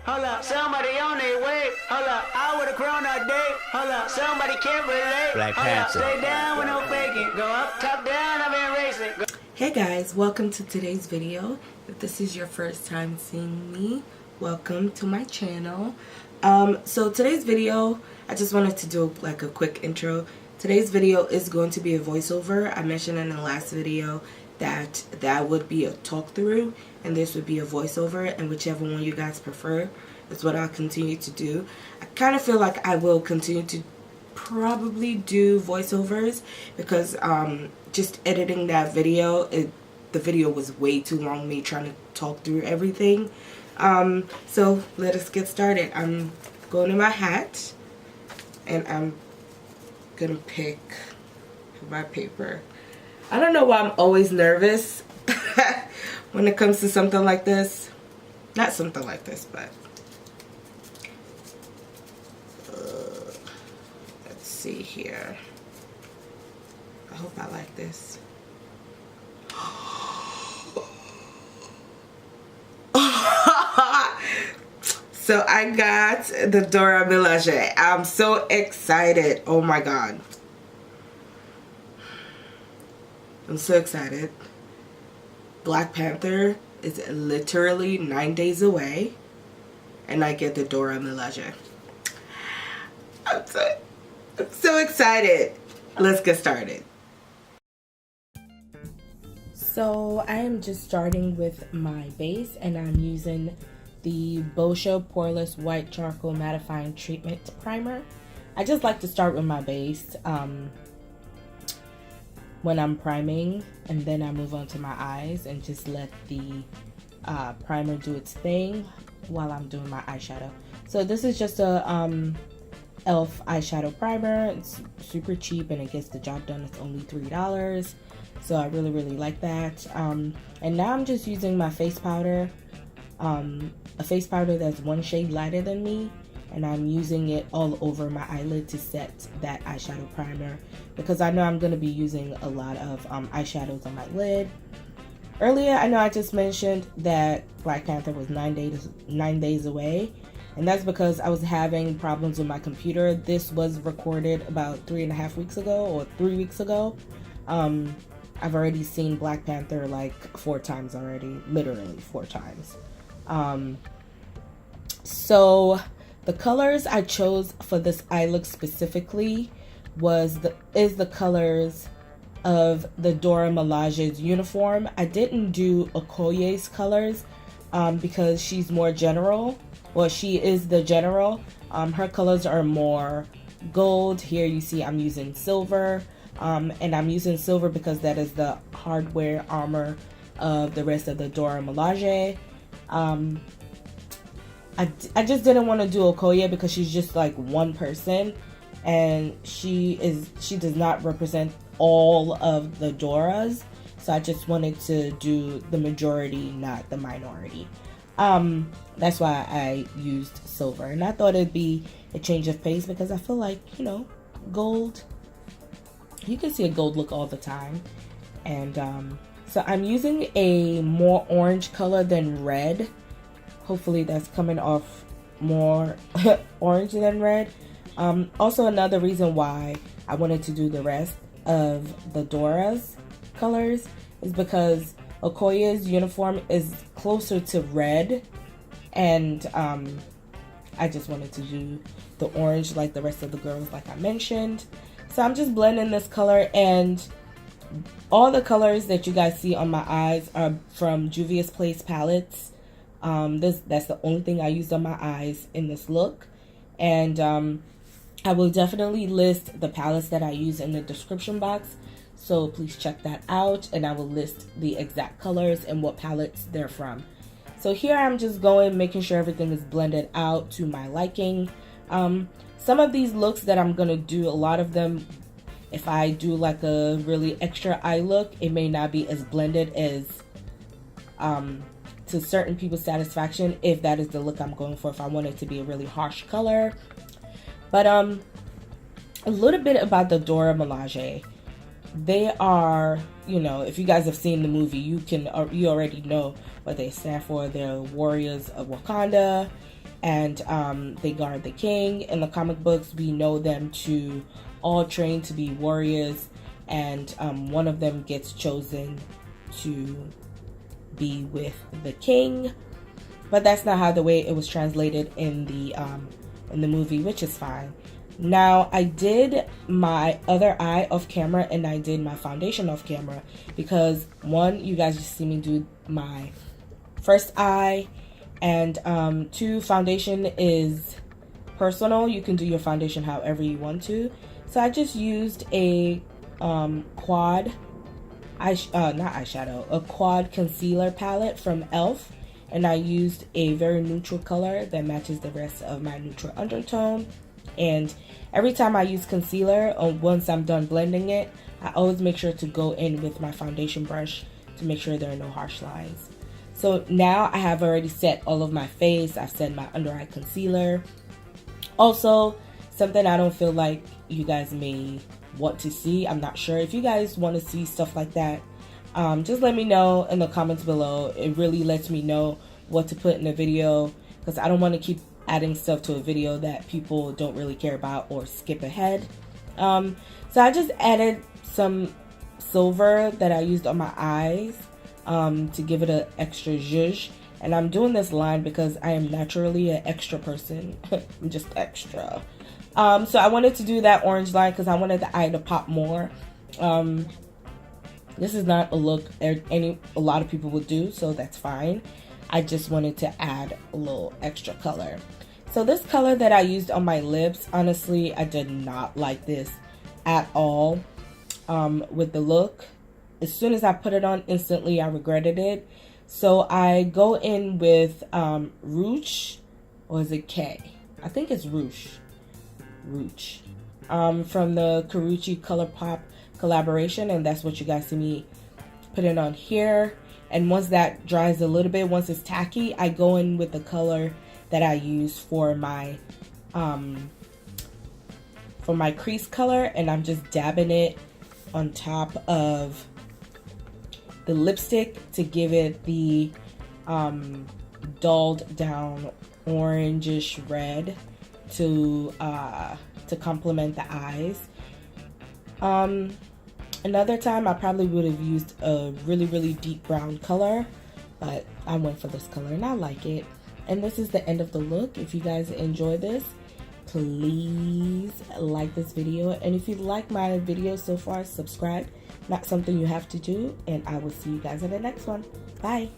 Hold up, somebody on their way. Hold up, I would've grown all day. Hold up, somebody can't relate. Black Hold up, Panther. stay down with no faking. Go up, top down, I've been racing. Hey guys, welcome to today's video. If this is your first time seeing me, welcome to my channel. So today's video, I just wanted to do like a quick intro. Today's video is going to be a voiceover. I mentioned in the last video that would be a talk through and this would be a voiceover, and whichever one you guys prefer is what I'll continue to do. I kind of feel like I will continue to probably do voiceovers because just editing that video, the video was way too long, me trying to talk through everything. So let us get started. I'm going to my hat and I'm gonna pick my paper. I don't know why I'm always nervous when it comes to something like this. Not something like this, but let's see here. I hope I like this. So I got the Dora Milaje. I'm so excited. Oh my god. I'm so excited. Black Panther is literally 9 days away. And I get the Dora Milaje. I'm so excited. Let's get started. So I am just starting with my base, and I'm using the Boscia Poreless White Charcoal Mattifying Treatment Primer. I just like to start with my base when I'm priming, and then I move on to my eyes and just let the primer do its thing while I'm doing my eyeshadow. So this is just a e.l.f. eyeshadow primer. It's super cheap and it gets the job done. It's only $3. So I really like that. And now I'm just using my face powder. A face powder that's one shade lighter than me, and I'm using it all over my eyelid to set that eyeshadow primer because I know I'm going to be using a lot of eyeshadows on my lid. Earlier, I know I just mentioned that Black Panther was 9 days away, and that's because I was having problems with my computer. This was recorded about 3.5 weeks ago or 3 weeks ago. I've already seen Black Panther like 4 times already, literally 4 times. So the colors I chose for this eye look specifically is the colors of the Dora Milaje's uniform. I didn't do Okoye's colors because she's more general. Well, she is the general. Her colors are more gold. Here you see I'm using silver, and I'm using silver because that is the hardware armor of the rest of the Dora Milaje. I just didn't want to do Okoye because she's just like one person, and she does not represent all of the Doras, so I just wanted to do the majority, not the minority. That's why I used silver, and I thought it'd be a change of pace because I feel like, you know, gold, you can see a gold look all the time. And so I'm using a more orange color than red. Hopefully that's coming off more orange than red. Also, another reason why I wanted to do the rest of the Dora's colors is because Okoye's uniform is closer to red, and I just wanted to do the orange like the rest of the girls, like I mentioned. So I'm just blending this color, and all the colors that you guys see on my eyes are from Juvia's Place palettes. That's the only thing I used on my eyes in this look, and I will definitely list the palettes that I use in the description box, so please check that out, and I will list the exact colors and what palettes they're from. So here I'm just making sure everything is blended out to my liking. Some of these looks that I'm gonna do, a lot of them, if I do like a really extra eye look, it may not be as blended as to certain people's satisfaction if that is the look I'm going for, if I want it to be a really harsh color. But a little bit about the Dora Milaje. They are, you know, if you guys have seen the movie, you already know what they stand for. They're warriors of Wakanda, and they guard the king. In the comic books, we know them to all train to be warriors, and one of them gets chosen to be with the king. But that's not how the way it was translated in the movie, which is fine. Now, I did my other eye off camera and I did my foundation off camera because, one, you guys just see me do my first eye, and two, foundation is personal. You can do your foundation however you want to. So I just used a quad concealer palette from e.l.f. and I used a very neutral color that matches the rest of my neutral undertone. And every time I use concealer, once I'm done blending it, I always make sure to go in with my foundation brush to make sure there are no harsh lines. So now I have already set all of my face. I've set my under eye concealer. Also, something I don't feel like you guys may want to see, I'm not sure. If you guys want to see stuff like that, just let me know in the comments below. It really lets me know what to put in the video, because I don't want to keep adding stuff to a video that people don't really care about or skip ahead. So I just added some silver that I used on my eyes to give it an extra zhuzh. And I'm doing this line because I am naturally an extra person. I'm just extra. So I wanted to do that orange line because I wanted the eye to pop more. This is not a look a lot of people would do, so that's fine. I just wanted to add a little extra color. So this color that I used on my lips, honestly, I did not like this at all with the look. As soon as I put it on, instantly I regretted it. So I go in with Rouge, or is it K? I think it's Rouge. From the Karuchi Colorpop collaboration, and that's what you guys see me putting on here. And once that dries a little bit, once it's tacky, I go in with the color that I use for my crease color, and I'm just dabbing it on top of the lipstick to give it the dulled down orangish red to complement the eyes. Another time I probably would have used a really deep brown color, but I went for this color and I like it. And this is the end of the look. If you guys enjoy this, please like this video. And if you like my video so far, subscribe. Not something you have to do. And I will see you guys in the next one. Bye.